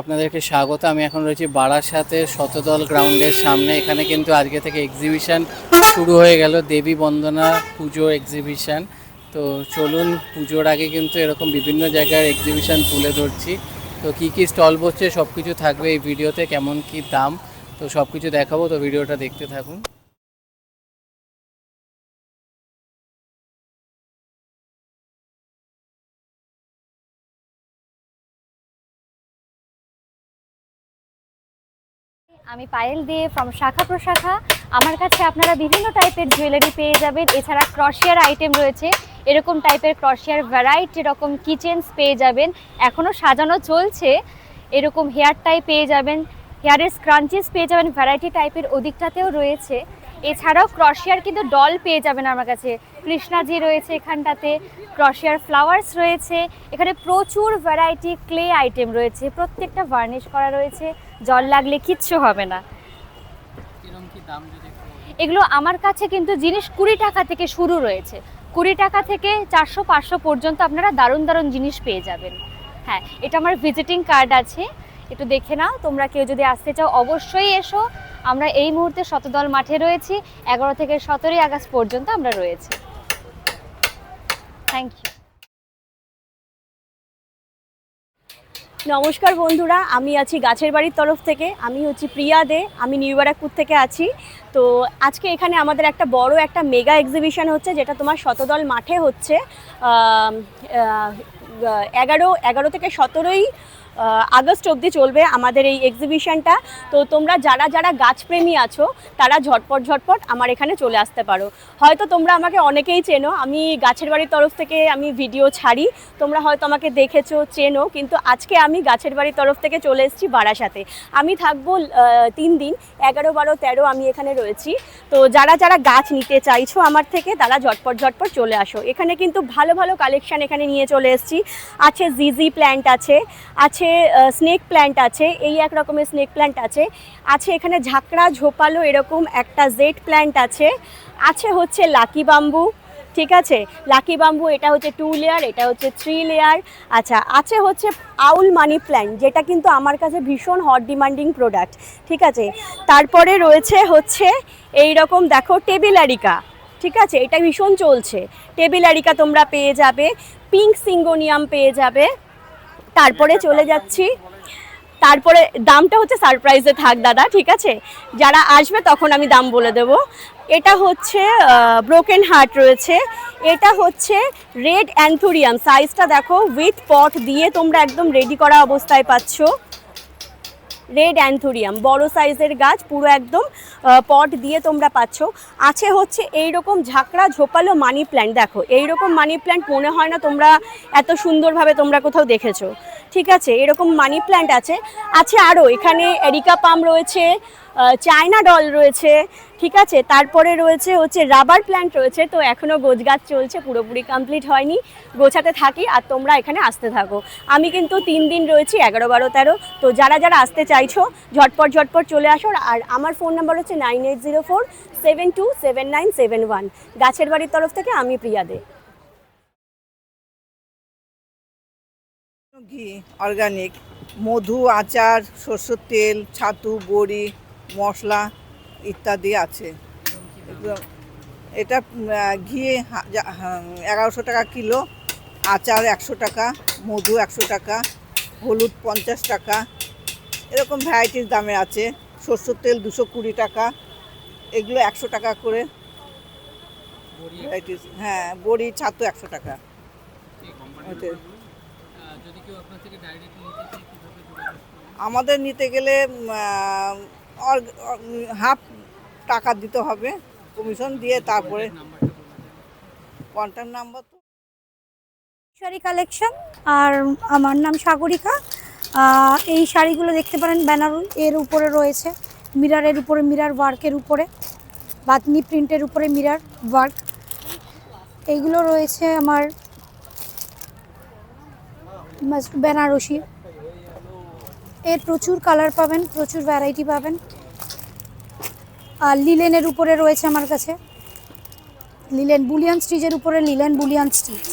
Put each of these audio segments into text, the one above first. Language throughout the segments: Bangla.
আপনাদেরকে স্বাগত। আমি এখন রয়েছি বারাসাতের শতদল গ্রাউন্ডের সামনে। এখানে কিন্তু আজকে থেকে এক্সিবিশন শুরু হয়ে গেল, দেবী বন্দনা পুজোর এক্সিবিশন। তো চলুন, পুজোর আগে কিন্তু এরকম বিভিন্ন জায়গার এক্সিবিশন তুলে ধরছি। তো কী কী স্টল বসছে সব কিছু থাকবে এই ভিডিওতে, কেমন কি দাম তো সব কিছু দেখাবো। তো ভিডিওটা দেখতে থাকুন। আমি পায়েল দিয়ে ফ্রম শাখা প্রশাখা। আমার কাছে আপনারা বিভিন্ন টাইপের জুয়েলারি পেয়ে যাবেন। এছাড়া ক্রশিয়ার আইটেম রয়েছে, এরকম টাইপের ক্রশিয়ার ভ্যারাইটি রকম কিচেনস পেয়ে যাবেন, এখনও সাজানো চলছে। এরকম হেয়ার টাই পেয়ে যাবেন, হেয়ারের স্ক্রাঞ্চিস পেয়ে যাবেন ভ্যারাইটি টাইপের, ওদিকটাতেও রয়েছে। এছাড়াও ক্রশিয়ার কিন্তু ডল পেয়ে যাবেন আমার কাছে, কৃষ্ণাজি রয়েছে এখানটাতে, ক্রশিয়ার ফ্লাওয়ার্স রয়েছে। এখানে প্রচুর ভ্যারাইটি ক্লে আইটেম রয়েছে, প্রত্যেকটা ভার্নিশ করা রয়েছে, জল লাগলে কিচ্ছু হবে না। এগুলো আমার কাছে কিন্তু জিনিস 20 টাকা থেকে শুরু রয়েছে, 20 টাকা থেকে 400-500 পর্যন্ত আপনারা দারুণ দারুণ জিনিস পেয়ে যাবেন। হ্যাঁ, এটা আমার ভিজিটিং কার্ড আছে, একটু দেখে নাও। তোমরা কেউ যদি আসতে চাও অবশ্যই এসো। আমরা এই মুহূর্তে শতদল মাঠে রয়েছি, 11 থেকে 17 আগস্ট পর্যন্ত আমরা রয়েছি। Thank you. নমস্কার বন্ধুরা, আমি আছি গাছের বাড়ির তরফ থেকে। আমি হচ্ছি প্রিয়া দে, আমি নিউ ব্যারাকপুর থেকে আছি। তো আজকে এখানে আমাদের একটা বড় একটা মেগা এক্সিবিশন হচ্ছে, যেটা তোমার শতদল মাঠে হচ্ছে। 11 থেকে 17 আগস্ট অবধি চলবে আমাদের এই এক্সিবিশনটা। তো তোমরা যারা যারা গাছপ্রেমী আছো তারা ঝটপট আমার এখানে চলে আসতে পারো। হয়তো তোমরা আমাকে অনেকেই চেনো, আমি গাছের বাড়ির তরফ থেকে আমি ভিডিও ছাড়ি, তোমরা হয়তো আমাকে দেখেছো, চেনো। কিন্তু আজকে আমি গাছের বাড়ির তরফ থেকে চলে এসেছি বারাসাতে। আমি থাকবো 3 দিন, 11, 12, 13 আমি এখানে রয়েছি। তো যারা যারা গাছ নিতে চাইছো আমার থেকে তারা ঝটপট চলে আসো। এখানে কিন্তু ভালো ভালো কালেকশান এখানে নিয়ে চলে এসেছি। আছে জিজি প্ল্যান্ট, আছে স্নেক প্ল্যান্ট আছে, এই এক রকমের স্নেক প্ল্যান্ট আছে এখানে ঝাঁকড়া ঝোপালো এরকম একটা জেড প্ল্যান্ট আছে হচ্ছে লাকি বাম্বু। ঠিক আছে, লাকি বাম্বু, এটা হচ্ছে 2 লেয়ার, এটা হচ্ছে 3 লেয়ার। আচ্ছা, আছে হচ্ছে আউল মানি প্ল্যান্ট, যেটা কিন্তু আমার কাছে ভীষণ হট ডিমান্ডিং প্রোডাক্ট। ঠিক আছে, তারপরে রয়েছে হচ্ছে এই রকম দেখো টেবিল আরিকা। ঠিক আছে, এটা ভীষণ চলছে, টেবিল আরিকা তোমরা পেয়ে যাবে, পিঙ্ক সিঙ্গোনিয়াম পেয়ে যাবে। তারপরে চলে যাচ্ছি, তারপরে দামটা হচ্ছে সারপ্রাইজে থাক দাদা, ঠিক আছে, যারা আসবে তখন আমি দাম বলে দেব। এটা হচ্ছে ব্রোকেন হার্ট রয়েছে, এটা হচ্ছে রেড অ্যান্থুরিয়াম, সাইজটা দেখো, উইথ পট দিয়ে তোমরা একদম রেডি করা অবস্থায় পাচ্ছ। রেড অ্যান্থুরিয়াম বড় সাইজের গাছ, পুরো একদম পট দিয়ে তোমরা পাচ্ছ। আছে হচ্ছে এইরকম ঝাঁকড়া ঝোপালো মানি প্ল্যান্ট, দেখো এইরকম মানি প্ল্যান্ট মনে হয় না তোমরা এত সুন্দরভাবে তোমরা কোথাও দেখেছো। ঠিক আছে, এরকম মানি প্ল্যান্ট আছে আরও এখানে এরিকা পাম রয়েছে, চায়না ডল রয়েছে। ঠিক আছে, তারপরে রয়েছে হচ্ছে রাবার প্ল্যান্ট রয়েছে। তো এখনও গোছগাছ চলছে, পুরোপুরি কমপ্লিট হয়নি, গোছাতে থাকি আর তোমরা এখানে আসতে থাকো। আমি কিন্তু 3 দিন রয়েছি, 11, 12, 13। তো যারা যারা আসতে চাইছো ঝটপট চলে আসো। আর আমার ফোন নাম্বার হচ্ছে 9804727971। গাছের বাড়ির তরফ থেকে আমি প্রিয়া দে। ঘি অর্গানিক, মধু, আচার, সরষের তেল, ছাতু, বড়ি, মশলা ইত্যাদি আছে। এটা ঘি 1100 টাকা কিলো, আচার 100 টাকা, মধু 100 টাকা, হলুদ 50 টাকা, এরকম ভ্যারাইটির দামে আছে। সরষের তেল 220 টাকা, এগুলো 100 টাকা করে ভ্যারাইটিস। হ্যাঁ, বড়ি, ছাতু 100 টাকা। আমাদের নিতে গেলে হাফ টাকা দিতে হবে, কমিশন দিয়ে। তারপরে কন্ট্যাক্ট নাম্বার তো শাড়ি কালেকশন। আর আমার নাম সাগরিকা। এই শাড়িগুলো দেখতে পারেন বেনারসি এর উপরে রয়েছে, মিরারের উপরে, মিরার ওয়ার্কের উপরে, বাতনি প্রিন্টের উপরে মিরার ওয়ার্ক। এইগুলো রয়েছে আমার বেনারসি, এর প্রচুর কালার পাবেন, প্রচুর ভ্যারাইটি পাবেন। আর লিলেনের উপরে রয়েছে আমার কাছে, লিলেন বুলিয়ান স্টিচের উপরে লিলেন বুলিয়ান স্টিচ।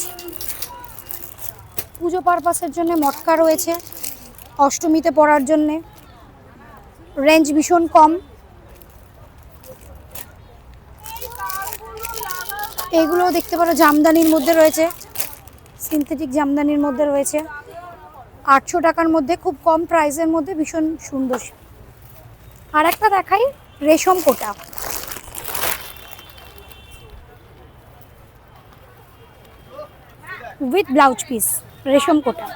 পুজো পারপাসের জন্য মটকা রয়েছে, অষ্টমীতে পরার জন্যে, রেঞ্জ ভীষণ কম। এগুলোও দেখতে পারো জামদানির মধ্যে রয়েছে, সিনথেটিক জামদানির মধ্যে রয়েছে, 800 টাকার মধ্যে, খুব কম প্রাইসের মধ্যে, ভীষণ সুন্দর। আর একটা দেখাই, রেশম কোটা, উইথ ব্লাউজ পিস, রেশম কোটা।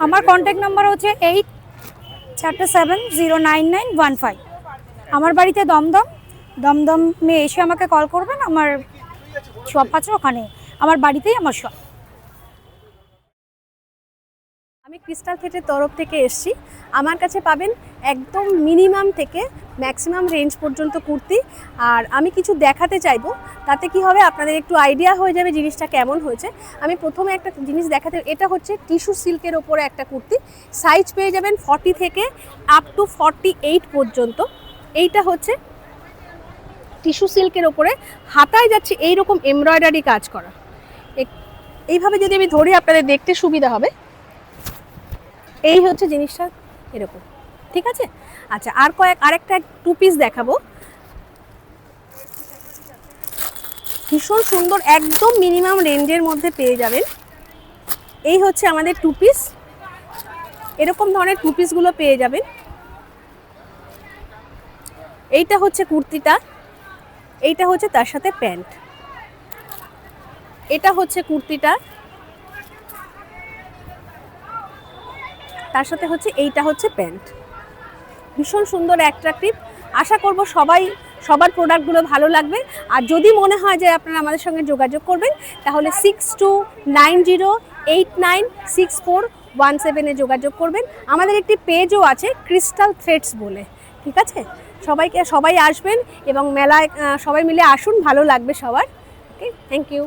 আমার কন্ট্যাক্ট নাম্বার হচ্ছে 877099115। আমার বাড়িতে দমদমে এসে আমাকে কল করবেন, আমার শপ আছে ওখানে, আমার বাড়িতেই আমার শপ। আমি ক্রিস্টাল থ্রেডের তরফ থেকে এসেছি। আমার কাছে পাবেন একদম মিনিমাম থেকে ম্যাক্সিমাম রেঞ্জ পর্যন্ত কুর্তি। আর আমি কিছু দেখাতে চাইবো, তাতে কি হবে আপনাদের একটু আইডিয়া হয়ে যাবে জিনিসটা কেমন হয়েছে। আমি প্রথমে একটা জিনিস দেখাতে, এটা হচ্ছে টিস্যু সিল্কের ওপরে একটা কুর্তি, সাইজ পেয়ে যাবেন 40 থেকে আপ টু 48 পর্যন্ত। এইটা হচ্ছে টিস্যু সিল্কের ওপরে, হাতায় যাচ্ছে এইরকম এমব্রয়ডারি কাজ করা। এইভাবে যদি আমি ধরি আপনাদের দেখতে সুবিধা হবে। এই হচ্ছে জিনিসটা এরকম, ঠিক আছে। আচ্ছা, আরেকটা 2 পিস দেখাবো, ভীষণ সুন্দর, একদম মিনিমাম রেঞ্জের মধ্যে পেয়ে যাবেন। এই হচ্ছে আমাদের 2 পিস, এরকম ধরনের 2 পিসগুলো পেয়ে যাবেন। এইটা হচ্ছে কুর্তিটা, এইটা হচ্ছে তার সাথে প্যান্ট। এটা হচ্ছে কুর্তিটা, তার সাথে হচ্ছে এইটা হচ্ছে প্যান্ট। ভীষণ সুন্দর, অ্যাট্রাকটিভ। আশা করব সবার প্রোডাক্টগুলো ভালো লাগবে। আর যদি মনে হয় যে আপনারা আমাদের সঙ্গে যোগাযোগ করবেন, তাহলে 6290896417 যোগাযোগ করবেন। আমাদের একটি পেজও আছে, ক্রিস্টাল থ্রেডস বলে, ঠিক আছে। সবাই আসবেন এবং মেলায় সবাই মিলে আসুন, ভালো লাগবে সবার। ওকে, থ্যাংক ইউ।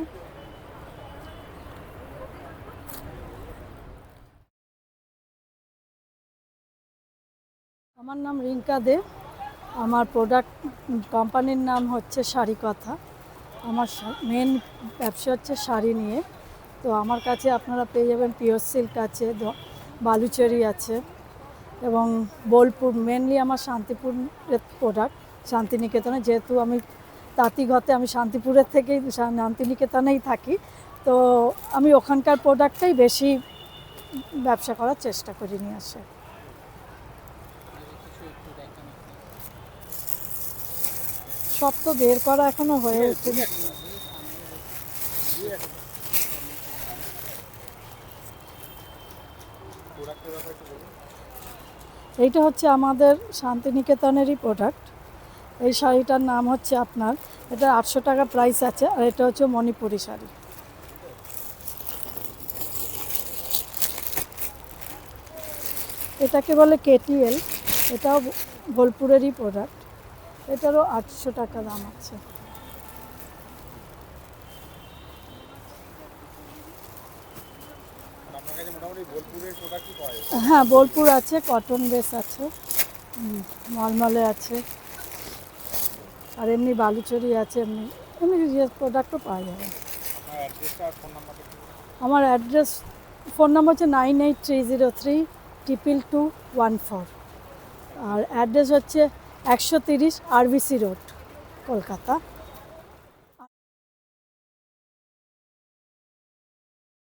আমার নাম রিঙ্কা দে, আমার প্রোডাক্ট কোম্পানির নাম হচ্ছে শাড়ি কথা। আমার মেন ব্যবসা হচ্ছে শাড়ি নিয়ে। তো আমার কাছে আপনারা পেয়ে যাবেন পিওর সিল্ক আছে, বালুচরি আছে এবং বোলপুর, মেনলি আমার শান্তিপুরের প্রোডাক্ট, শান্তিনিকেতনে। যেহেতু আমি তাঁতিঘতে, আমি শান্তিপুরের থেকেই শান্তিনিকেতনেই থাকি, তো আমি ওখানকার প্রোডাক্টটাই বেশি ব্যবসা করার চেষ্টা করি নিয়ে আসে। সব তো বের করা এখনো হয়ে ওঠেনি। এইটা হচ্ছে আমাদের শান্তিনিকেতনেরই প্রোডাক্ট। এই শাড়িটার নাম হচ্ছে আপনার, এটা 800 টাকা প্রাইস আছে, আর এটা হচ্ছে মণিপুরি শাড়ি। এটাকে বলে কেটিএল, এটাও বোলপুরেরই প্রোডাক্ট, এটারও 800 টাকা দাম আছে। হ্যাঁ, বোলপুর আছে, কটন বেস আছে, মলমলে আছে, আর এমনি বালুচরি আছে, এমনি যে প্রোডাক্টও পাওয়া যাবে। আমার অ্যাড্রেস, ফোন নাম্বার হচ্ছে 9830322214, আর অ্যাড্রেস হচ্ছে 130 RBC রোড, কলকাতা।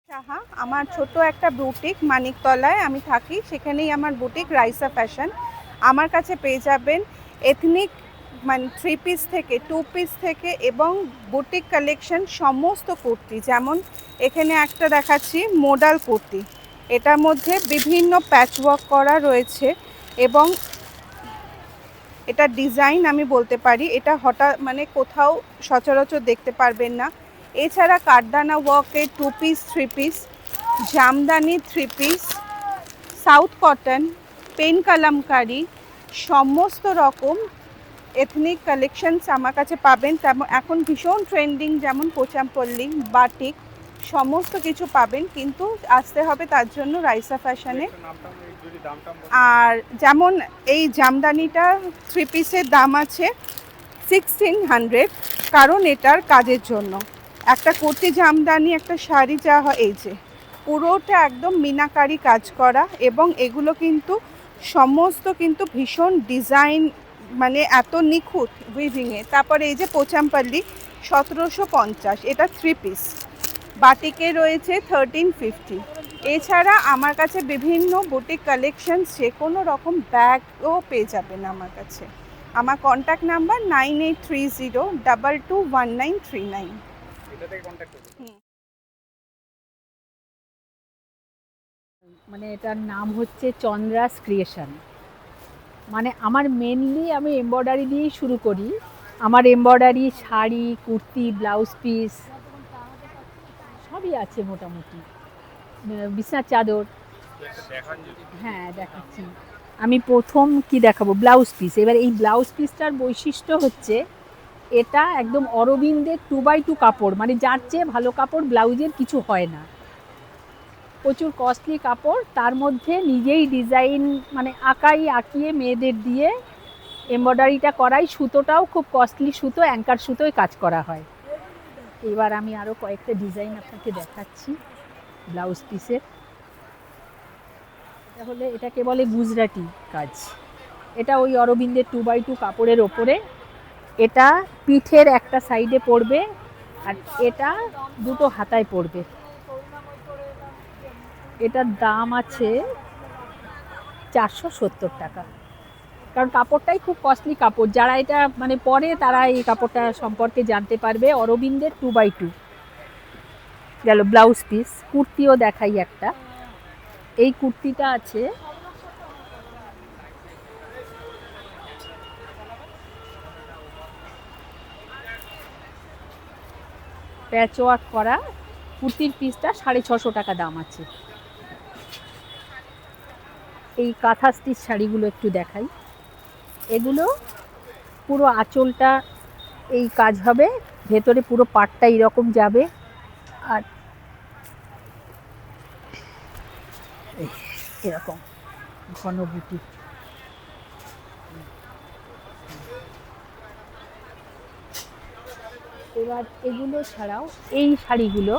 সাহা, আমার ছোট একটা বুটিক মানিকতলায় আমি থাকি, সেখানেই আমার বুটিক রাইসা ফ্যাশন। আমার কাছে পেয়ে যাবেন এথনিক, মানে 3 পিস থেকে 2 পিস থেকে এবং বুটিক কালেকশন সমস্ত কুর্তি। যেমন এখানে একটা দেখাচ্ছি মডাল কুর্তি, এটার মধ্যে বিভিন্ন প্যাচওয়ার্ক করা রয়েছে এবং এটা ডিজাইন আমি বলতে পারি এটা হঠাৎ মানে কোথাও সচরাচর দেখতে পারবেন না। এছাড়া কাঠদানা ওয়ার্কের 2 piece 3 piece, jamdani 3 piece, south cotton, pen kalamkari, সমস্ত রকম এথনিক কালেকশনস আমার কাছে পাবেন। তেমন এখন ভীষণ ট্রেন্ডিং, যেমন পোচামপল্লি, বাটিক, সমস্ত কিছু পাবেন, কিন্তু আসতে হবে তার জন্য রাইসা ফ্যাশনে। আর যেমন এই জামদানিটা 3 পিসের দাম আছে 1600, কারণ এটার কাজের জন্য একটা কুর্তি জামদানি, একটা শাড়ি যা হয়, এই যে পুরোটা একদম মিনাকারি কাজ করা, এবং এগুলো কিন্তু সমস্ত কিন্তু ভীষণ ডিজাইন, মানে এত নিখুঁত উইভিংয়ে। তারপরে এই যে পোচামপাল্লি 1750, এটা 3 পিস। বাটিকে রয়েছে 1350। এছাড়া আমার কাছে বিভিন্ন বুটিক কালেকশন, যে কোনো রকম ব্যাগও পেয়ে যাবেন আমার কাছে। আমার কন্ট্যাক্ট নাম্বার 9830221939। মানে এটার নাম হচ্ছে চন্দ্রাস ক্রিয়েশন। মানে আমার মেনলি আমি এমব্রয়ডারি দিয়েই শুরু করি। আমার embroidery sari, kurti, blouse piece সবই আছে মোটামুটি, বিছানার চাদর। হ্যাঁ দেখাচ্ছি। আমি প্রথম কি দেখাবো, ব্লাউজ পিস। এবার এই ব্লাউজ পিসটার বৈশিষ্ট্য হচ্ছে এটা একদম অরবিন্দের 2x2 কাপড়, মানে যার চেয়ে ভালো কাপড় ব্লাউজের কিছু হয় না। প্রচুর কস্টলি কাপড়, তার মধ্যে নিজেই ডিজাইন মানে আঁকিয়ে মেয়েদের দিয়ে এমব্রয়ডারিটা করাই। সুতোটাও খুব কস্টলি সুতো, অ্যাঙ্কার সুতোয় কাজ করা হয়। এবার আমি আরও কয়েকটা ডিজাইন আপনাকে দেখাচ্ছি ব্লাউজ পিসের। তাহলে এটাকে বলে গুজরাটি কাজ। এটা ওই অরবিন্দের 2x2 কাপড়ের ওপরে। এটা পিঠের একটা সাইডে পড়বে, আর এটা দুটো হাতায় পড়বে। এটার দাম আছে 470 টাকা, কারণ কাপড়টাই খুব কস্টলি কাপড়। যারা এটা মানে পরে তারা এই কাপড়টা সম্পর্কে জানতে পারবে। অরবিন্দের 2x2 গেল ব্লাউজ পিস। কুর্তিও দেখাই একটা। এই কুর্তিটা আছে প্যাচওয়ার্ক করা। কুর্তির পিসটা 650 টাকা দাম আছে। এই কাঁথা স্টিচ শাড়িগুলো একটু দেখাই। এগুলো পুরো আঁচলটা এই কাজ হবে, ভেতরে পুরো পাটটা এরকম যাবে, আর এরকম ঘন বুটি। এবার এগুলো ছাড়াও এই শাড়িগুলো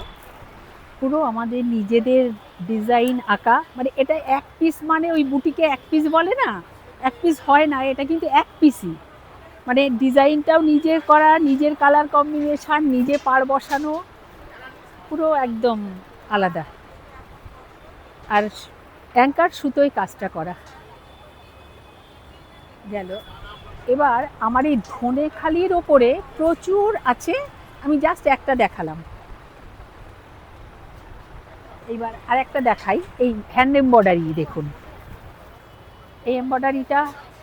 পুরো আমাদের নিজেদের ডিজাইন আঁকা। মানে এটা এক পিস, মানে ওই বুটিকে এক পিস বলে না, এক পিস হয় না, এটা কিন্তু এক পিসই। মানে ডিজাইনটাও নিজের করা, নিজের কালার কম্বিনেশান, নিজে পাড় বসানো, পুরো একদম আলাদা। আর অ্যাঙ্কার সুতোয় কাজটা করা গেল। এবার আমার এই ধনেখালির ওপরে প্রচুর আছে, আমি জাস্ট একটা দেখালাম। এইবার আর একটা দেখাই। এই হ্যান্ড এমব্রয়ডারি দেখুন। এই এমব্রয়ডারিটা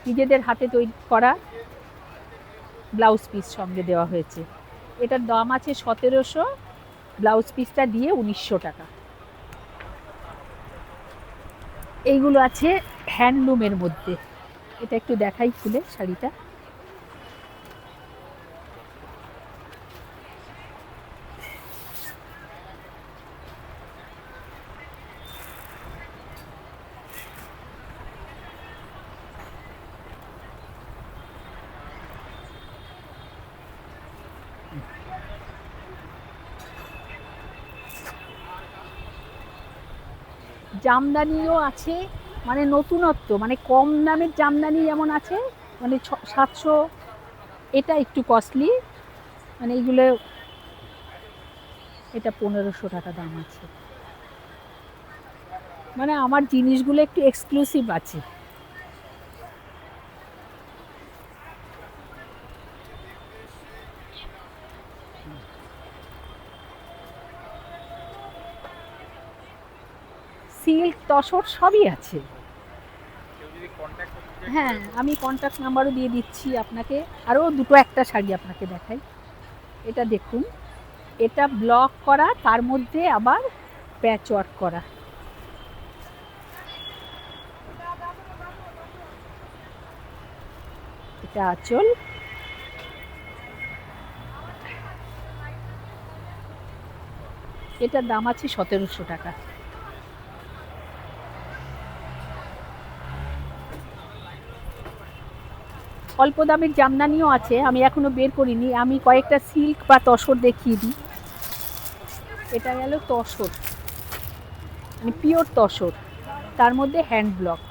নিজেদের হাতে তৈরি করা, ব্লাউজ পিস সঙ্গে দেওয়া হয়েছে। এটার দাম আছে 1700, ব্লাউজ পিসটা দিয়ে 1900 টাকা। এইগুলো আছে হ্যান্ডলুমের মধ্যে। এটা একটু দেখাই খুলে শাড়িটা। জামদানিও আছে, মানে নতুনত্ব, মানে কম দামের জামদানি যেমন আছে, মানে 700। এটা একটু কস্টলি, মানে এইগুলো এটা 1500 টাকা দাম আছে। মানে আমার জিনিসগুলো একটু এক্সক্লুসিভ আছে। সিল্ক, তসর সবই আছে। হ্যাঁ, আমি কন্ট্যাক্ট নাম্বারও দিয়ে দিচ্ছি আপনাকে। আরও দুটো একটা শাড়ি আপনাকে দেখাই। এটা দেখুন, এটা ব্লক করা, তার মধ্যে আবার প্যাচওয়ার্ক করা। এটা আঁচল। এটার দাম আছে 1700 টাকা। অল্প দামের জামদানিও আছে, আমি এখনো বের করিনি। আমি কয়েকটা সিল্ক বা তসর দেখিয়ে দিই। এটা গেল তসর, মানে পিওর তসর, তার মধ্যে হ্যান্ড ব্লক।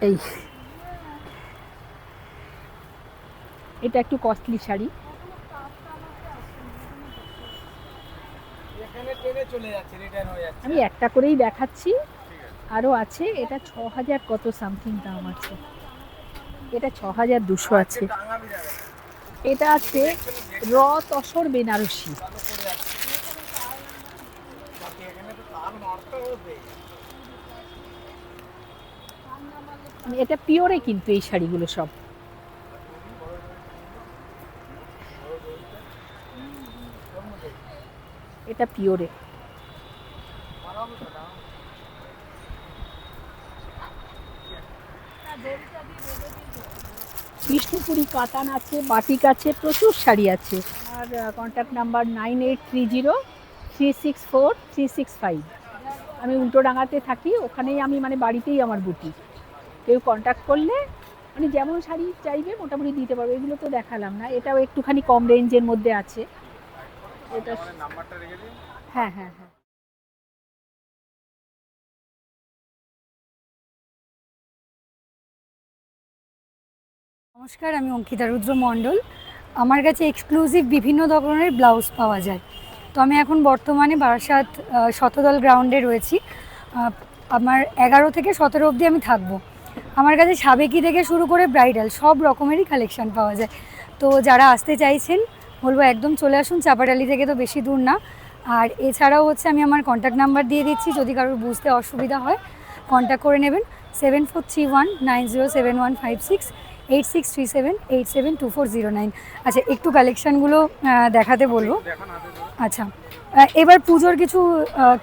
এই এটা একটু কস্টলি শাড়ি। আমি একটা করেই দেখাচ্ছি, আরও আছে। এটা ৬,০০০ কত সামথিং দাম আছে, এটা ৬,২০০ আছে। এটা আছে র তসর বেনারসি। এটা পিওরে কিন্তু এই শাড়িগুলো সব। এটা পিওরে। বিষ্ণুপুরি কাতান আছে, বাটিক আছে, প্রচুর শাড়ি আছে। আর কন্ট্যাক্ট নাম্বার 9830364365। আমি উল্টোডাঙাতে থাকি, ওখানেই আমি মানে বাড়িতেই আমার বুটিক। কেউ কন্ট্যাক্ট করলে মানে যেমন শাড়ি চাইবে মোটামুটি দিতে পারবে। এগুলো তো দেখালাম না, এটাও একটুখানি কম রেঞ্জের মধ্যে আছে। এটা হ্যাঁ হ্যাঁ হ্যাঁ। নমস্কার, আমি অঙ্কিতা রুদ্র মণ্ডল। আমার কাছে এক্সক্লুসিভ বিভিন্ন ধরনের ব্লাউজ পাওয়া যায়। তো আমি এখন বর্তমানে বারাসাত শতদল গ্রাউন্ডে রয়েছি। আমার 11 থেকে 17 অবধি আমি থাকবো। আমার কাছে সাবেকি থেকে শুরু করে ব্রাইডাল সব রকমেরই কালেকশান পাওয়া যায়। তো যারা আসতে চাইছেন বলবো একদম চলে আসুন, চাপাডালি থেকে তো বেশি দূর না। আর এছাড়াও হচ্ছে আমি আমার কন্ট্যাক্ট নাম্বার দিয়ে দিচ্ছি, যদি কারোর বুঝতে অসুবিধা হয় কন্ট্যাক্ট করে নেবেন। 7431907156, 8637872409। আচ্ছা, একটু কালেকশানগুলো দেখাতে বলবো। আচ্ছা, এবার পুজোর কিছু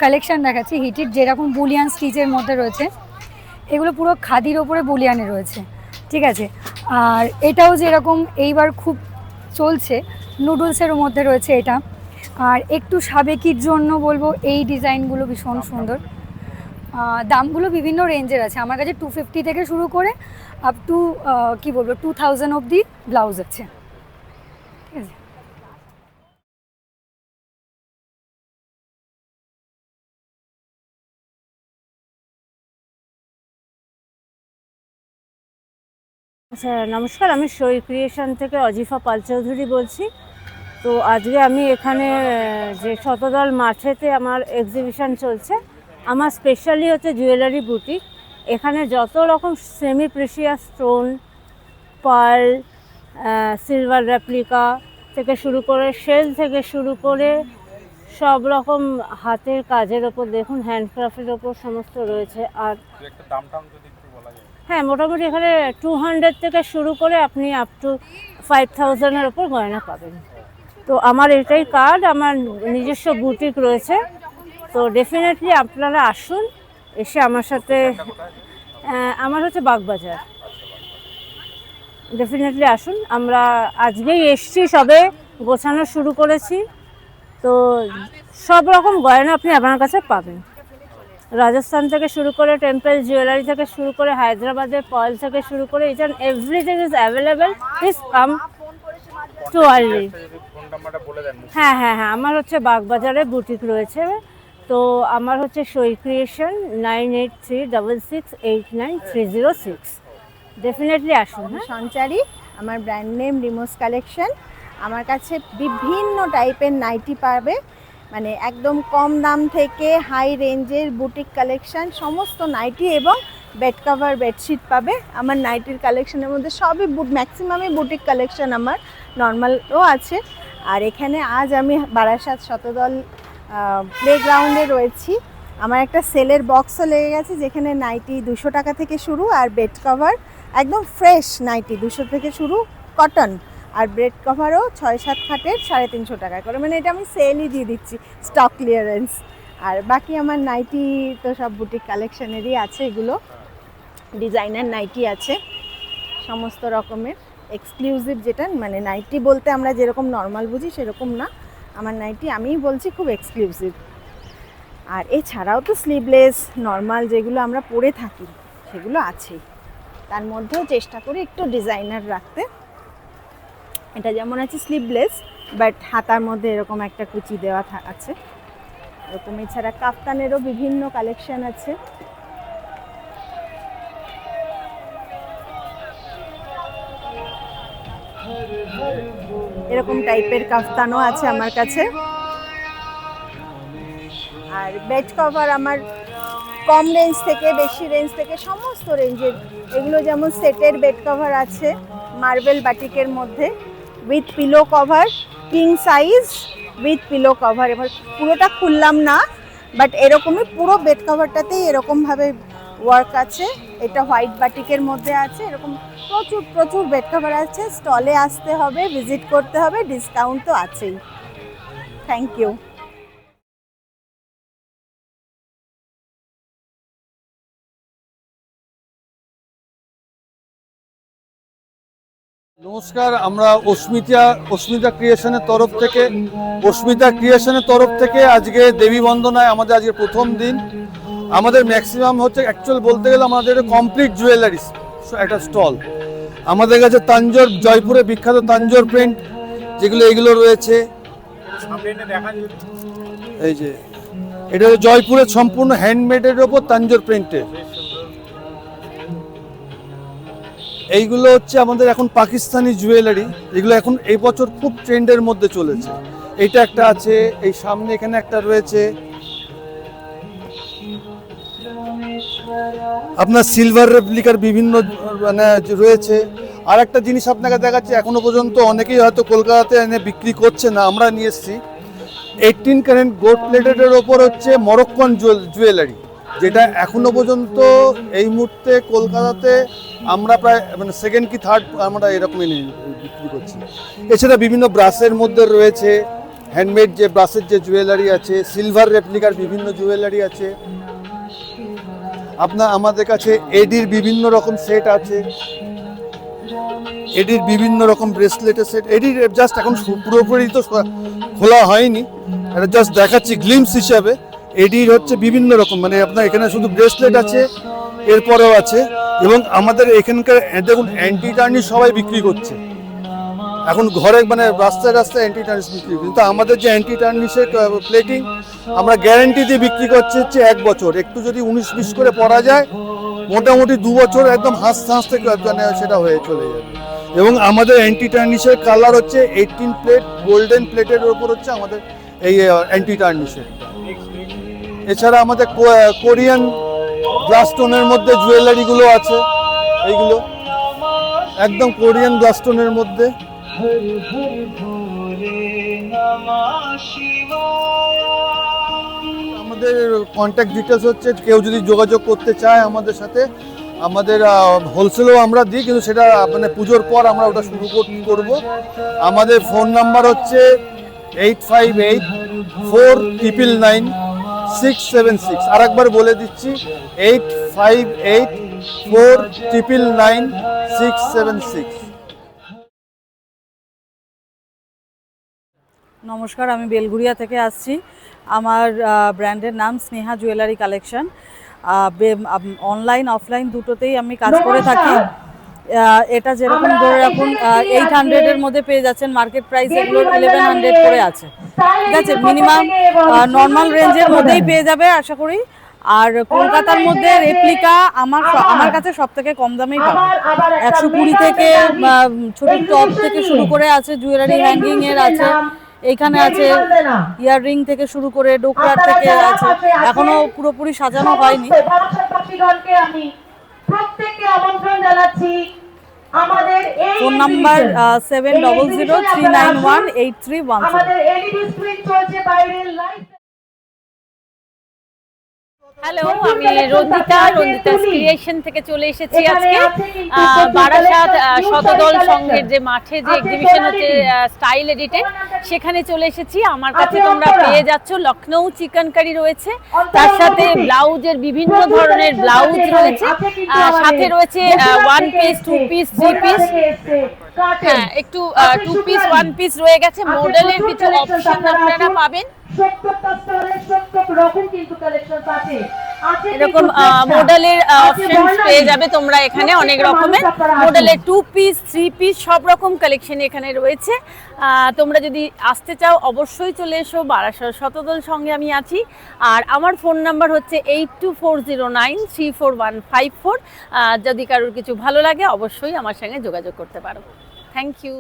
কালেকশান দেখাচ্ছি। হিটের যেরকম বুলিয়ান স্টিচের মধ্যে রয়েছে, এগুলো পুরো খাদির ওপরে বুলিয়ানে রয়েছে, ঠিক আছে। আর এটাও যেরকম এইবার খুব চলছে, নুডলসের মধ্যে রয়েছে এটা। আর একটু সাবেকির জন্য বলবো এই ডিজাইনগুলো ভীষণ সুন্দর। দামগুলো বিভিন্ন রেঞ্জের আছে, আমার কাছে 250 থেকে শুরু করে আপ টু কী বলবো 2000 অবধি ব্লাউজ আছে, ঠিক আছে। আচ্ছা, নমস্কার, আমি সই ক্রিয়েশন থেকে অজিফা পাল চৌধুরী বলছি। তো আজকে আমি এখানে যে শতদল মাঠেতে আমার এক্সিবিশন চলছে, আমার স্পেশালি হচ্ছে জুয়েলারি বুটিক। এখানে যত রকম semi precious stone, pearl, silver replica থেকে শুরু করে শেল থেকে শুরু করে সব রকম হাতের কাজের ওপর, দেখুন হ্যান্ডক্রাফটের ওপর সমস্ত রয়েছে। আর হ্যাঁ, মোটামুটি এখানে 200 থেকে শুরু করে আপনি আপ টু 5000-এর ওপর গয়না পাবেন। তো আমার এটাই কার্ড, আমার নিজস্ব বুটিক রয়েছে। তো ডেফিনেটলি আপনারা আসুন, এসে আমার সাথে, আমার হচ্ছে বাগবাজার, ডেফিনেটলি আসুন। আমরা আজকেই এসছি, সবে গোছানো শুরু করেছি। তো সব রকম গয়না আপনি আপনার কাছে পাবেন, রাজস্থান থেকে শুরু করে টেম্পল জুয়েলারি থেকে শুরু করে হায়দ্রাবাদের পার্ল থেকে শুরু করে each and everything is available. Please come to early. হ্যাঁ হ্যাঁ হ্যাঁ, আমার হচ্ছে বাগবাজারে বুটিক রয়েছে। তো আমার হচ্ছে সই ক্রিয়েশন, 9836689306। ডেফিনেটলি আসুন। সঞ্চারী, আমার ব্র্যান্ড নেম রিমোস কালেকশন। আমার কাছে বিভিন্ন টাইপের নাইটি পাবে, মানে একদম কম দাম থেকে হাই রেঞ্জের বুটিক কালেকশন, সমস্ত নাইটি এবং বেড কভার বেডশিট পাবে। আমার নাইটির কালেকশনের মধ্যে সবই ম্যাক্সিমামই বুটিক কালেকশন, আমার নর্মালও আছে। আর এখানে আজ আমি বারাসাত শতদল প্লেগ্রাউন্ডে রয়েছি। আমার একটা সেলের বক্সও লেগে গেছে, যেখানে নাইটি 200 টাকা থেকে শুরু, আর বেড কভার একদম ফ্রেশ নাইটি 200 থেকে শুরু, কটন। আর বেড কভারও 6-7 খাটের 350 টাকা করে, মানে এটা আমি সেলই দিয়ে দিচ্ছি, স্টক ক্লিয়ারেন্স। আর বাকি আমার নাইটি তো সব বুটিক কালেকশনেরই আছে, এগুলো ডিজাইনার নাইটি আছে সমস্ত রকমের, এক্সক্লুসিভ যেটা, মানে নাইটি বলতে আমরা যেরকম নর্মাল বুঝি সেরকম না, আমার নাইটি আমিই বলছি খুব এক্সক্লুসিভ। আর এছাড়াও তো স্লিভলেস নর্মাল যেগুলো আমরা পরে থাকি সেগুলো আছেই, তার মধ্যেও চেষ্টা করি একটু ডিজাইনার রাখতে। এটা যেমন আছে স্লিভলেস বাট হাতার মধ্যে এরকম একটা কুচি দেওয়া আছে এরকম। এছাড়া কাফতানেরও বিভিন্ন কালেকশন আছে। এরকম টাইপের কাফতানও আছে আমার কাছে। আর বেড কভার আমার কম রেঞ্জ থেকে বেশি রেঞ্জ থেকে সমস্ত রেঞ্জের, এগুলো যেমন সেটের বেড কভার আছে মার্বেল বাটিকের মধ্যে with pillow cover, king size with pillow cover. এবার পুরোটা খুললাম না, বাট এরকমই পুরো বেড কভারটাতেই এরকমভাবে ওয়ার্ক আছে। এটা হোয়াইট বাটিকের মধ্যে আছে। এরকম প্রচুর প্রচুর বেড কভার আছে। স্টলে আসতে হবে, ভিজিট করতে হবে, ডিসকাউন্ট তো আছেই। Thank you. নমস্কার, আমরা অস্মিতা ক্রিয়েশনের তরফ থেকে আজকে দেবী বন্দনায় আমাদের আজকে প্রথম দিন। আমাদের ম্যাক্সিমাম হচ্ছে অ্যাকচুয়াল বলতে গেলে আমাদের কমপ্লিট জুয়েলারিস একটা স্টল। আমাদের কাছে তাঞ্জোর, জয়পুরে বিখ্যাত তাঞ্জোর প্রিন্ট এগুলো রয়েছে। এই যে এটা জয়পুরের সম্পূর্ণ হ্যান্ডমেডের ওপর তাঞ্জোর প্রিন্টের। এইগুলো হচ্ছে আমাদের এখন পাকিস্তানি জুয়েলারি, এগুলো এখন এই বছর খুব ট্রেন্ডের মধ্যে চলেছে। এটা একটা আছে, এই সামনে এখানে একটা রয়েছে আপনার সিলভার রেপ্লিকার বিভিন্ন মানে রয়েছে। আর একটা জিনিস আপনাকে দেখাচ্ছি, এখনো পর্যন্ত অনেকেই হয়তো কলকাতাতে এনে বিক্রি করছে না, আমরা নিয়ে এসেছি 18 ক্যারেট গোল্ড প্লেটেডের ওপর হচ্ছে মরক্কন জুয়েলারি, যেটা এখনো পর্যন্ত এই মুহূর্তে কলকাতাতে আমরা প্রায় মানে সেকেন্ড কি থার্ড আমরা এরকমই বিক্রি করছি। এছাড়া বিভিন্ন ব্রাশের মধ্যে রয়েছে হ্যান্ডমেড যে ব্রাশের যে জুয়েলারি আছে, সিলভার রেপ্লিকার বিভিন্ন জুয়েলারি আছে। আমাদের কাছে এডির বিভিন্ন রকম সেট আছে, এডির বিভিন্ন রকম ব্রেসলেটের সেট। এডির জাস্ট এখন পুরোপুরি তো খোলা হয়নি, এটা জাস্ট দেখাচ্ছি গ্লিমস হিসাবে। এডির হচ্ছে বিভিন্ন রকম, মানে আপনার এখানে শুধু ব্রেসলেট আছে, এরপরেও আছে। এবং আমাদের এখানকার দেখুন অ্যান্টি টার্নিশ সবাই বিক্রি করছে এখন ঘরে, মানে রাস্তায় রাস্তায় অ্যান্টি টার্নিশ বিক্রি। কিন্তু আমাদের যে অ্যান্টি টার্নিশের প্লেটিং আমরা গ্যারান্টি দিয়ে বিক্রি করছি হচ্ছে 1 বছর। একটু যদি 19-20 করে পরা যায় মোটামুটি 2 বছর একদম হাসতে হাসতে মানে সেটা হয়ে চলে যাবে। এবং আমাদের অ্যান্টি টার্নিশের কালার হচ্ছে 18 প্লেট গোল্ডেন প্লেটের ওপর হচ্ছে আমাদের এই অ্যান্টি টার্নিশের। এছাড়া আমাদের কোরিয়ান গ্লাস স্টোনের মধ্যে জুয়েলারিগুলো আছে, এইগুলো একদম কোরিয়ান গ্লাস স্টোনের মধ্যে। আমাদের কন্ট্যাক্ট ডিটেলস হচ্ছে, কেউ যদি যোগাযোগ করতে চায় আমাদের সাথে, আমাদের হোলসেলও আমরা দিই, কিন্তু সেটা মানে পুজোর পর আমরা ওটা শুরু করব। আমাদের ফোন নাম্বার হচ্ছে 8584999676। আরেকবার বলে দিচ্ছি 8584999676। নমস্কার, আমি বেলগুড়িয়া থেকে আসছি। আমার ব্র্যান্ডের নাম Sneha jewellery collection. Online offline দুটোতেই আমি কাজ করে থাকি। এটা যেরকম ধরে রাখুন 800-এর মধ্যে পেয়ে যাচ্ছেন, মার্কেট প্রাইস এগুলো 1100 করে আছে, ঠিক আছে। মিনিমাম নর্মাল রেঞ্জের মধ্যেই পেয়ে যাবে আশা করি। আর কলকাতার মধ্যে রেপ্লিকা আমার কাছে সব থেকে কম দামেই পাবে। 120 থেকে ছোট টপ থেকে শুরু করে আছে, জুয়েলারি হ্যাঙ্গিং এর আছে, এইখানে আছে ইয়াররিং থেকে শুরু করে ডোকরার থেকে আছে, এখনো পুরোপুরি সাজানো হয়নি। Phone number 7003918317। হ্যালো, আমি রঞ্জিতা ক্রিয়েশন থেকে চলে এসেছি আজকে বারাসাত শতদল সংঘের যে মাঠে যে এক্সিবিশন হচ্ছে স্টাইল এডিটেড, সেখানে চলে এসেছি। আমার কাছে তোমরা পেয়ে যাচ্ছ লখনৌ চিকেন কারি রয়েছে, তার সাথে ব্লাউজের বিভিন্ন ধরনের ব্লাউজ রয়েছে, সাথে রয়েছে 1 পিস 2 পিস 3 পিস হ্যাঁ, একটু টু পিস ওয়ান পিস রয়ে গেছে, মডেলের কিছু অপশন আপনারা পাবেন। এরকম মডেলের অপশন পেয়ে যাবে তোমরা এখানে, অনেক রকমের মডেলের টু পিস থ্রি পিস সব রকম কালেকশন এখানে রয়েছে। তোমরা যদি আসতে চাও অবশ্যই চলে এসো, বারাসাত শতদল সঙ্গে আমি আছি। আর আমার ফোন নাম্বার হচ্ছে 8240934154। যদি কারোর কিছু ভালো লাগে অবশ্যই আমার সঙ্গে যোগাযোগ করতে পারো। Thank you.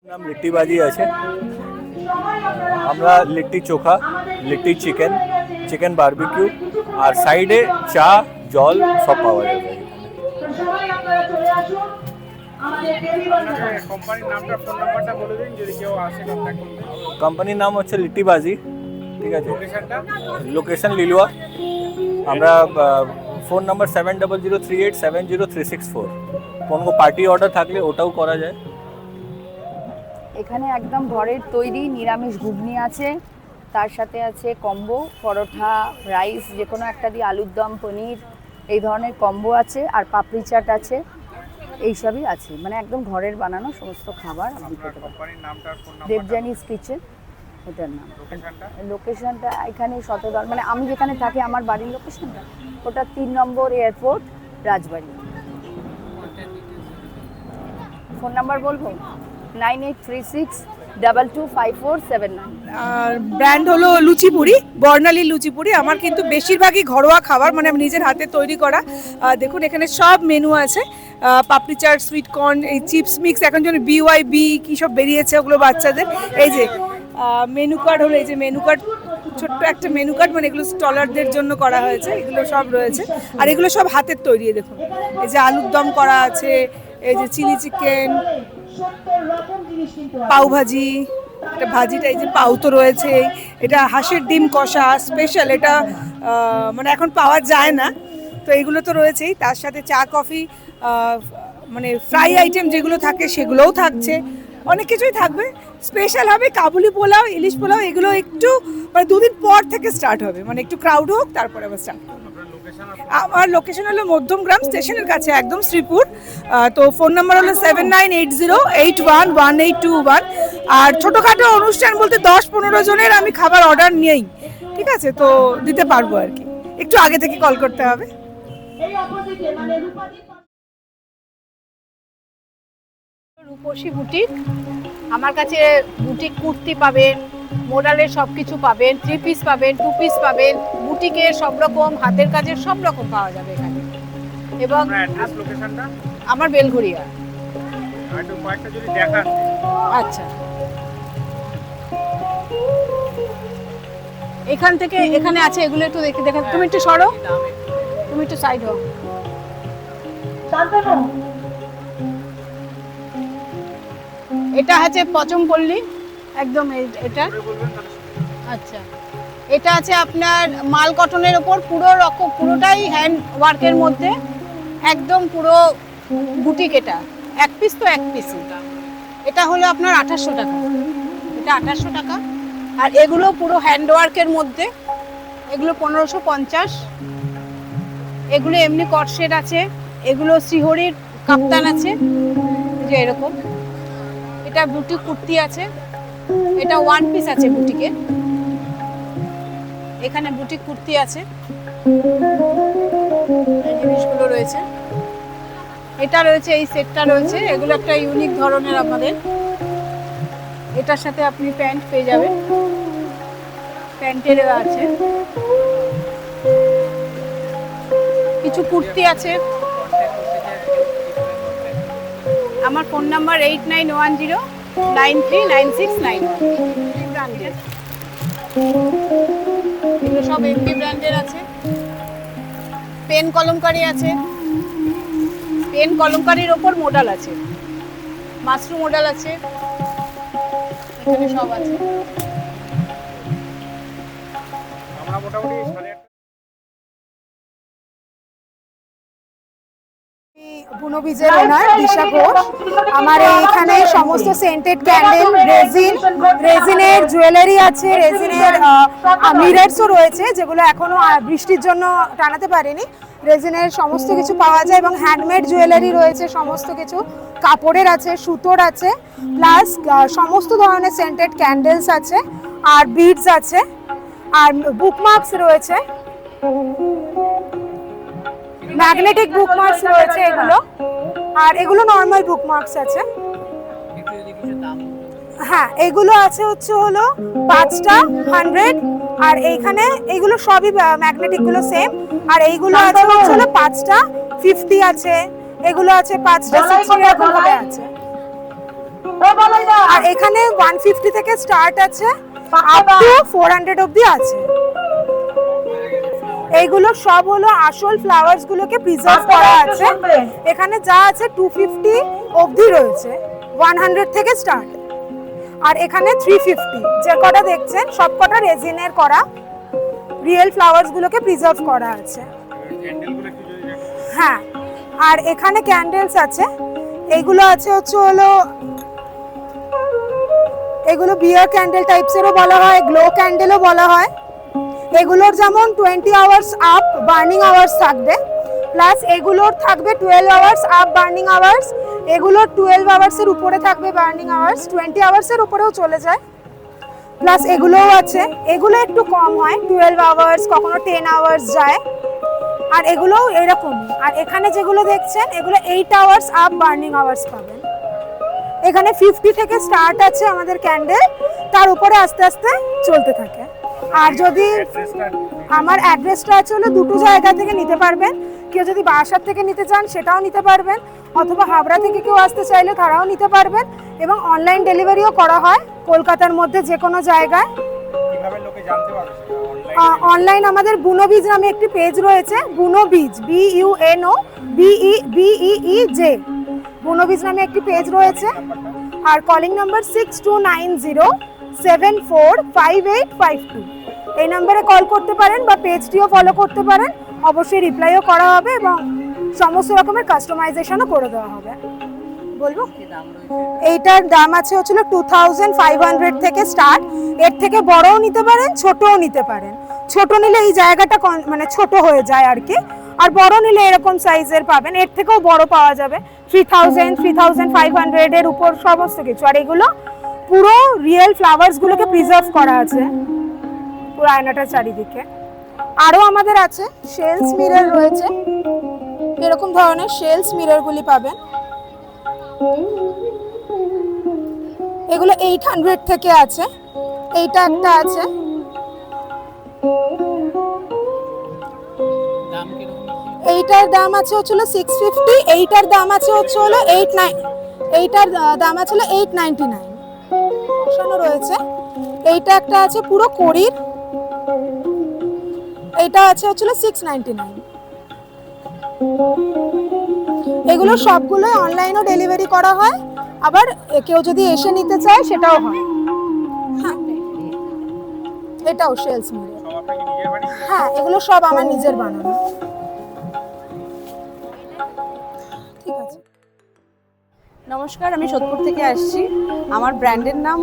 নাম লিট্টি বাজি আছে, আমরা litti chokha, litti chicken, chicken barbecue আর সাইডে চা জল সব পাওয়া যাবে। কোম্পানির নাম হচ্ছে লিট্টি বাজি, ঠিক আছে। লোকেশন লিলুয়া। আমরা ফোন নাম্বার 7003870364। কোনো পার্টি অর্ডার থাকলে ওটাও করা যায়। এখানে একদম ঘরের তৈরি নিরামিষ ঘুগনি আছে, তার সাথে আছে কম্বো পরোটা রাইস যে কোনো একটা দিয়ে আলুর দম পনির এই ধরনের কম্বো আছে, আর পাপড়ি চাট আছে, এইসবই আছে। মানে একদম ঘরের বানানো সমস্ত খাবার আপনি পেতে পারেন। দেবযানীস কিচেন এটার নাম। লোকেশনটা এখানে শতদল, মানে আমি যেখানে থাকি আমার বাড়ির লোকেশনটা ওটা 3 নম্বর এয়ারপোর্ট রাজবাড়ি। ফোন নাম্বার বলবো 9836225479। আর ব্র্যান্ড হলো লুচিপুরি, বর্ণালী লুচিপুরি। আমার কিন্তু বেশিরভাগই ঘরোয়া খাবার, মানে আমি নিজের হাতে তৈরি করা। দেখুন এখানে সব মেনু আছে, পাপড়ি চাট, সুইট কর্ন, এই চিপস মিক্স, এখন যেন BYB কী সব বেরিয়েছে ওগুলো বাচ্চাদের। এই যে মেনু কার্ড হলো, এই যে মেনু কার্ড, ছোট্ট একটা মেনু কার্ড, মানে এগুলো স্টলারদের জন্য করা হয়েছে, এগুলো সব রয়েছে। আর এগুলো সব হাতের তৈরি। দেখুন এই যে আলুর দম করা আছে, এই যে চিলি চিকেন, পাউ ভাজি, এটা ভাজিটা এই যে পাউ তো রয়েছে, এটা হাঁসের ডিম কষা স্পেশাল, এটা মানে এখন পাওয়া যায় না, তো এইগুলো তো রয়েছেই। তার সাথে চা কফি, মানে ফ্রাই আইটেম যেগুলো থাকে সেগুলোও থাকছে, অনেক কিছুই থাকবে। স্পেশাল হবে কাবুলি পোলাও, ইলিশ পোলাও, এগুলো একটু মানে 2 দিন পর থেকে স্টার্ট হবে, মানে একটু ক্রাউড হোক তারপরে আবার স্টার্ট হবে। আমার লোকেশন হলো মধ্যমগ্রাম স্টেশনের কাছে, একদম শ্রীপুর। তো ফোন নাম্বার হলো 7980811821। আর ছোটোখাটো অনুষ্ঠান বলতে 10-15 জনের আমি খাবার অর্ডার নিয়েই, ঠিক আছে, তো দিতে পারবো আর কি, একটু আগে থেকে কল করতে হবে। রূপসী বুটিক, আমার কাছে বুটিক কুর্তি পাবেন, মোডালের সব কিছু পাবেন, 3 পিস পাবেন, 2 পিস পাবেন, বুটিকের সব রকম হাতের কাজের সব রকম পাওয়া যাবে এখানে। এবং আমার বেলঘড়িয়া। আচ্ছা, এখান থেকে এখানে আছে, এগুলো একটু দেখে দেখেন। তুমি একটু সরো, তুমি একটু সাইড হও। এটা আছে পচমপল্লী, একদম এটা। আচ্ছা, এটা আছে আপনার মাল কটনের ওপর, পুরোটাই হ্যান্ড ওয়ার্কের মধ্যে, একদম পুরো বুটিক। এটা 1 পিস তো 1 পিস। এটা হলো আপনার 2800 টাকা, এটা 2800 টাকা। আর এগুলো পুরো হ্যান্ড ওয়ার্কের মধ্যে, এগুলো 1550। এগুলো এমনি কটসেট আছে, এগুলো শ্রীহরির কাপ্তান আছে, যে এরকম। এটা বুটিক কুর্তি আছে, এটা 1 পিস আছে বুটিকে। এখানে বুটিক কুর্তি আছে, এই জিনিসগুলো রয়েছে। এটা রয়েছে, এই সেটটা রয়েছে, এগুলো একটা ইউনিক ধরনের আমাদের। এটার সাথে আপনি প্যান্ট পেয়ে যাবেন, প্যান্টের আছে। কিছু কুর্তি আছে। আমার ফোন নাম্বার 8910939691। ব্র্যান্ডের এগুলো সব এমপি ব্র্যান্ডের আছে। পেন কলমকারি আছে, পেন কলমকারির ওপর মডেল আছে, মাশরুম মডেল আছে, এখানে সব আছে। আমরা মোটামুটি বুনোবিজের ওনার দিশা ঘোষ। আমার এখানে সমস্ত সেন্টেড ক্যান্ডেল, রেজিনের জুয়েলারি আছে, রেজিনের মিরার্সও রয়েছে, যেগুলো এখনো বৃষ্টির জন্য টানাতে পারিনি। রেজিনের সমস্ত কিছু পাওয়া যায় এবং হ্যান্ডমেড জুয়েলারি রয়েছে সমস্ত কিছু, কাপড়ের আছে, সুতোর আছে, প্লাস সমস্ত ধরনের সেন্টেড ক্যান্ডেলস আছে, আর বিডস আছে, আর বুকমার্কস রয়েছে, ম্যাগনেটিক বুকমার্কস রয়েছে এগুলো, আর এগুলো নর্মাল বুকমার্কস আছে। হ্যাঁ, এগুলো আছে হলো 5টা 100, আর এইখানে এইগুলো সবই ম্যাগনেটিক গুলো সেম, আর এইগুলো আছে হলো 5টা 50 আছে, এগুলো আছে 5টা 60 এরকম ভাবে আছে। আর এখানে 150 থেকে স্টার্ট আছে আপ টু 400 অবধি আছে। এইগুলো সব হলো আসল ফ্লাওয়ার্স গুলোকে প্রিজার্ভ করা আছে। এখানে যা আছে 250 অবধি রয়েছে, 100 থেকে স্টার্ট। আর এখানে 350, যে কটা দেখছেন সব কটা রেজিনের করা, রিয়েল ফ্লাওয়ার্স গুলোকে প্রিজার্ভ করা আছে। হ্যাঁ, আর এখানে ক্যান্ডেলস আছে, এইগুলো আছে হলো এগুলো বিয়ার ক্যান্ডেল টাইপসেরও বলা হয়, গ্লো ক্যান্ডেলও বলা হয়। এগুলোর যেমন 20 আওয়ার্স আপ বার্নিং আওয়ার্স থাকবে, প্লাস এগুলোর থাকবে 12 আওয়ার্স আপ বার্নিং আওয়ার্স, এগুলোর 12 আওয়ার্সের উপরে থাকবে বার্নিং আওয়ার্স, 20 আওয়ার্সের উপরেও চলে যায়। প্লাস এগুলোও আছে, এগুলো একটু কম হয়, 12 আওয়ার্স, কখনো 10 আওয়ার্স যায়, আর এগুলোও এরকমই। আর এখানে যেগুলো দেখছেন এগুলো 8 আওয়ার্স আপ বার্নিং আওয়ার্স পাবেন। এখানে 50 থেকে স্টার্ট আছে আমাদের ক্যান্ডেল, তার উপরে আস্তে আস্তে চলতে থাকে। আর যদি আমার অ্যাড্রেসটা আছে হলো দুটো জায়গা থেকে নিতে পারবেন, কেউ যদি বারাসাত থেকে নিতে চান সেটাও নিতে পারবেন, অথবা হাবড়া থেকে কেউ আসতে চাইলে তারাও নিতে পারবেন, এবং অনলাইন ডেলিভারিও করা হয় কলকাতার মধ্যে যে কোনো জায়গায়। অনলাইন আমাদের বুনো বীজ নামে একটি পেজ রয়েছে, বুনো বীজ, BUNOBEEJ, বুনো বীজ নামে একটি পেজ রয়েছে। আর কলিং নাম্বার 6290745852, এই নাম্বারে কল করতে পারেন বা পেজটিও ফলো করতে পারেন, অবশ্যই রিপ্লাইও করা হবে এবং সমস্ত রকমের কাস্টমাইজেশনও করে দেওয়া হবে। বলবো এইটার দাম আছে হলো 2500 থেকে স্টার্ট, এর থেকে বড়ও নিতে পারেন, ছোটও নিতে পারেন। ছোট নিলে এই জায়গাটা মানে ছোট হয়ে যায় আর কি, আর বড় নিলে এরকম সাইজের পাবেন, এর থেকেও বড় পাওয়া যাবে 3000 3500 এর উপর সমস্ত কিছু। আর এগুলো পুরো রিয়েল ফ্লাওয়ার্স গুলোকে প্রিজার্ভ করা আছে পুরো আয়নাটার চারিদিকে। আরও আমাদের আছে শেলস মিরর রয়েছে, এরকম ধরনের শেলস মিররগুলি পাবেন, এগুলো 800 থেকে আছে, এইটা একটা আছে, এইটার দাম আছে হলো 650, এইটার দাম আছে হলো 899 বসানো রয়েছে। এইটা একটা আছে পুরো কড়ির, এইটা আছে হলো 699। এগুলো সবগুলো অনলাইনও ডেলিভারি করা হয়, আবার কেউ যদি এসে নিতে চায় সেটাও হয়। হ্যাঁ, এটাও সেলস মিরর। হ্যাঁ, এগুলো সব আমার নিজের বানানো। ঠিক আছে। নমস্কার, আমি সোদপুর থেকে আসছি। আমার ব্র্যান্ডের নাম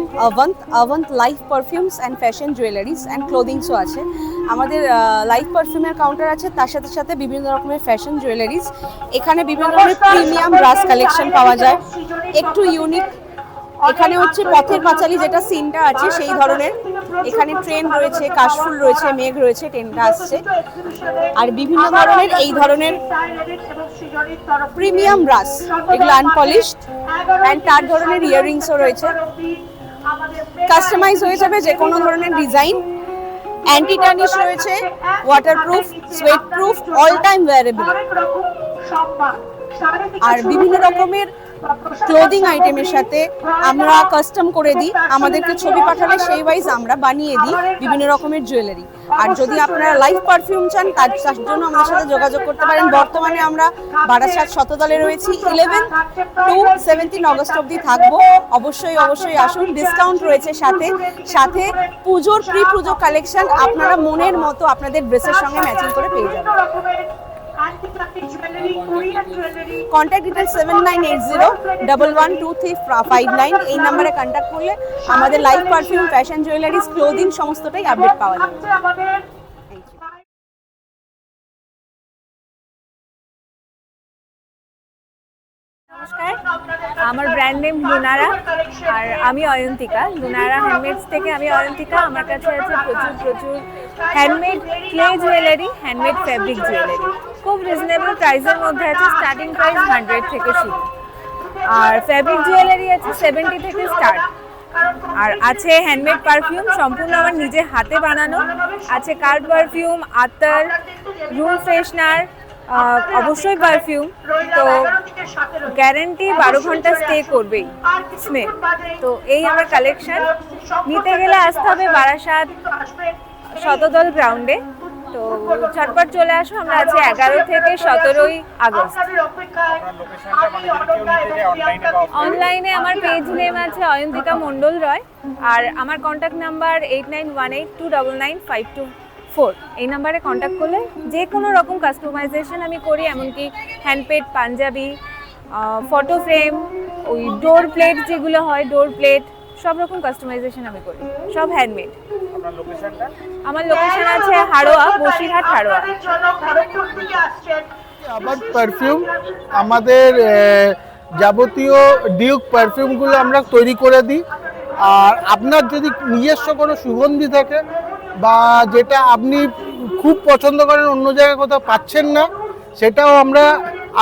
Abanta life perfumes and fashion jewelleries and ক্লোদিংসও আছে। আমাদের লাইফ পারফিউমের কাউন্টার আছে, তার সাথে সাথে বিভিন্ন রকমের ফ্যাশন জুয়েলারিজ। এখানে বিভিন্ন রকমের প্রিমিয়াম ব্রাশ কালেকশন পাওয়া যায়, একটু ইউনিক। এখানে হচ্ছে পথের পাঁচালী যেটা সিনটা আছে সেই ধরনের, এখানে ট্রেন রয়েছে, কাশফুল রয়েছে, মেঘ রয়েছে, ট্রেনটা আসছে। আর বিভিন্ন ধরনের এই ধরনের প্রিমিয়াম ব্রাশ, এগুলো আনপলিশড, অ্যান্ড তার ধরনের ইয়াররিংসও রয়েছে। কাস্টমাইজ হয়ে যাবে যে কোনো ধরনের ডিজাইন। অ্যান্টি টার্নিশ রয়েছে, waterproof, sweat proof, all time wearable. আর বিভিন্ন রকমের ক্লোদিং আইটেমের সাথে আমরা কাস্টম করে দিই, আমাদেরকে ছবি পাঠালে সেই ওয়াইজ আমরা বানিয়ে দিই বিভিন্ন রকমের জুয়েলারি। আর যদি আপনারা লাইফ পারফিউম চান তার জন্য আমাদের সাথে যোগাযোগ করতে পারেন। বর্তমানে আমরা বারাসাত শতদলে রয়েছি, 11 to 17 অগস্ট অবধি থাকবো। অবশ্যই আসুন, ডিসকাউন্ট রয়েছে সাথে পুজোর প্রি পুজো কালেকশন আপনারা মনের মতো আপনাদের ড্রেসের সঙ্গে ম্যাচিং করে পেয়ে যাবেন। কন্ট্যাক্ট ডিটেলস 7980112359, এই নাম্বারে কন্ট্যাক্ট করলে আমাদের life perfume, fashion jewelleries, clothing সমস্তটাই আপডেট পাওয়া যাবে। নমস্কার, আমার ব্র্যান্ড নেম লুনারা আর আমি অয়ন্তিকা। লুনারা হ্যান্ডমেডস থেকে আমি অয়ন্তিকা। আমার কাছে আছে প্রচুর handmade clay jewellery, handmade fabric jewellery, খুব রিজনেবল প্রাইসের মধ্যে আছে। স্টার্টিং প্রাইস 100 থেকে শুরু, আর ফ্যাব্রিক জুয়েলারি আছে 70 থেকে স্টার্ট। আর আছে হ্যান্ডমেড পারফিউম, সম্পূর্ণ আমার নিজে হাতে বানানো। আছে কার্ড পারফিউম, আতর, রুম ফ্রেশনার, অবশ্যই পারফিউম। তো গ্যারেন্টি 12 ঘন্টা স্টে করবেই স্মেল। তো এই আমার কালেকশন। নিতে গেলে আসতে হবে বারাসাত শতদল গ্রাউন্ডে। তো ঝটপট চলে আসো। আমরা আছি 11 থেকে 17 আগস্ট। অনলাইনে আমার পেজ নেম আছে অয়ন্তিকা মণ্ডল রয়, আর আমার কন্ট্যাক্ট নাম্বার 8918299524। এই নাম্বারে কন্ট্যাক্ট করলে যে কোনো রকম কাস্টমাইজেশন আমি করি, এমনকি হ্যান্ডপেড, পাঞ্জাবি, ফটো ফ্রেম, ওই ডোর প্লেট যেগুলো হয়, ডোর প্লেট, সব রকম কাস্টমাইজেশন আমি করি, সব হ্যান্ডমেড। আমার লোকেশন আছে হাড়োয়া, বসিরহাট হাড়োয়া। আবার পারফিউম, আমাদের যাবতীয় ডিউক পারফিউমগুলো আমরা তৈরি করে দিই। আর আপনার যদি নিজস্ব কোনো সুগন্ধি থাকে বা যেটা আপনি খুব পছন্দ করেন, অন্য জায়গায় কোথাও পাচ্ছেন না, সেটাও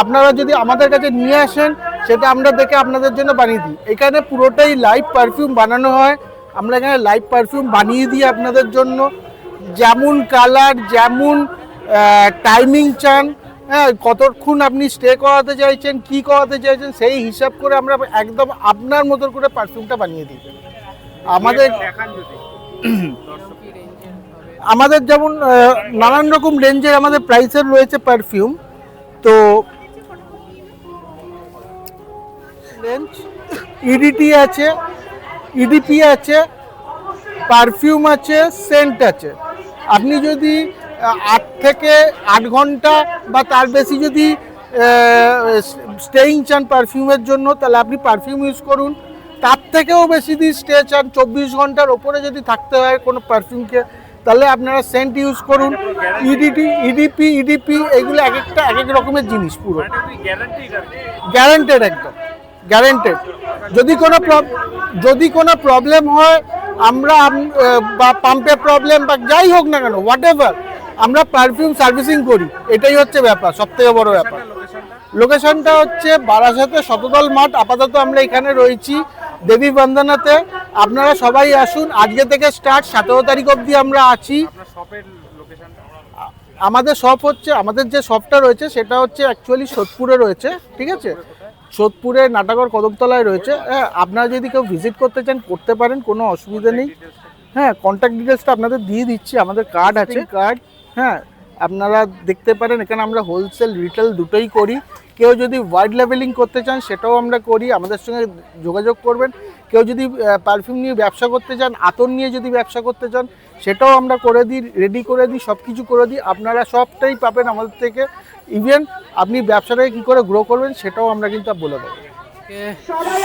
আপনারা যদি আমাদের কাছে নিয়ে আসেন, সেটা আমরা দেখে আপনাদের জন্য বানিয়ে দিই। এখানে পুরোটাই লাইভ পারফিউম বানানো হয়। আমরা এখানে লাইভ পারফিউম বানিয়ে দিই আপনাদের জন্য, যেমন কালার, যেমন টাইমিং চান, হ্যাঁ, কতক্ষণ আপনি স্টে করাতে চাইছেন, কি করাতে চাইছেন, সেই হিসাব করে আমরা একদম আপনার মতো করে পারফিউমটা বানিয়ে দিই। আমাদের যেমন নানান রকম রেঞ্জের আমাদের প্রাইসের রয়েছে পারফিউম। তো রেঞ্জ ইডিটি আছে, ইডিপি আছে, পারফিউম আছে, সেন্ট আছে। আপনি যদি 8 থেকে 8 ঘন্টা বা তার বেশি যদি স্টেইং চান পারফিউমের জন্য, তাহলে আপনি পারফিউম ইউজ করুন। তার থেকেও বেশি দিন স্টে চান, 24 ঘন্টার ওপরে যদি থাকতে হয় কোনো পারফিউমকে, তাহলে আপনারা সেন্ট ইউজ করুন। ইডিপি এগুলো এক একটা এক এক রকমের জিনিস, পুরো গ্যারান্টেড, একদম গ্যারান্টেড। যদি কোনো প্রবলেম হয়, আমরা বা পাম্পের প্রবলেম বা যাই হোক না কেন, হোয়াট এভার, আমরা পারফিউম সার্ভিসিং করি। এটাই হচ্ছে ব্যাপার, সবথেকে বড় ব্যাপার। লোকেশনটা হচ্ছে বারাসাতে শতদল মাঠ। আপাতত আমরা এখানে রয়েছি দেবী বন্দনাতে। আপনারা সবাই আসুন। আজকে থেকে স্টার্ট, 17 তারিখ অবধি আমরা আছি। আমাদের শপ হচ্ছে, আমাদের যে শপটা রয়েছে সেটা হচ্ছে অ্যাকচুয়ালি সোদপুরে রয়েছে, ঠিক আছে? সোদপুরে নাটাগড় কদমতলায় রয়েছে। হ্যাঁ, আপনারা যদি কেউ ভিজিট করতে চান করতে পারেন, কোনো অসুবিধা নেই। হ্যাঁ, কন্ট্যাক্ট ডিটেলসটা আপনাদের দিয়ে দিচ্ছি। আমাদের কার্ড আছে, কার্ড, হ্যাঁ, আপনারা দেখতে পারেন। এখানে আমরা হোলসেল, রিটেল দুটোই করি। কেউ যদি ওয়াইড লেভেলিং করতে চান সেটাও আমরা করি, আমাদের সঙ্গে যোগাযোগ করবেন। কেউ যদি পারফিউম নিয়ে ব্যবসা করতে চান, আতর নিয়ে যদি ব্যবসা করতে চান, সেটাও আমরা করে দিই, রেডি করে দিই, সব কিছু করে দিই। আপনারা সবটাই পাবেন আমাদের থেকে। ইভেন আপনি ব্যবসাটাকে কী করে গ্রো করবেন সেটাও আমরা কিন্তু বলে দেবো।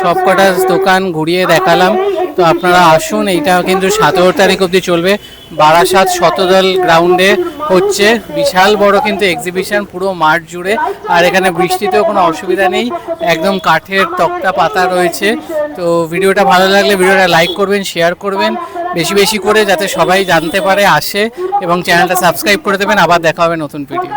সবকটা দোকান ঘুরিয়ে দেখালাম। তো আপনারা আসুন, এইটা কিন্তু 17 তারিখ অবধি চলবে। বারাসাত শতদল গ্রাউন্ডে হচ্ছে বিশাল বড় কিন্তু এক্সিবিশন, পুরো মাঠ জুড়ে। আর এখানে বৃষ্টিতেও কোনো অসুবিধা নেই, একদম কাঠের তক্তা পাতা রয়েছে। তো ভিডিওটা ভালো লাগলে ভিডিওটা লাইক করবেন, শেয়ার করবেন বেশি বেশি করে, যাতে সবাই জানতে পারে, আসে, এবং চ্যানেলটা সাবস্ক্রাইব করে দেবেন। আবার দেখা হবে নতুন ভিডিও।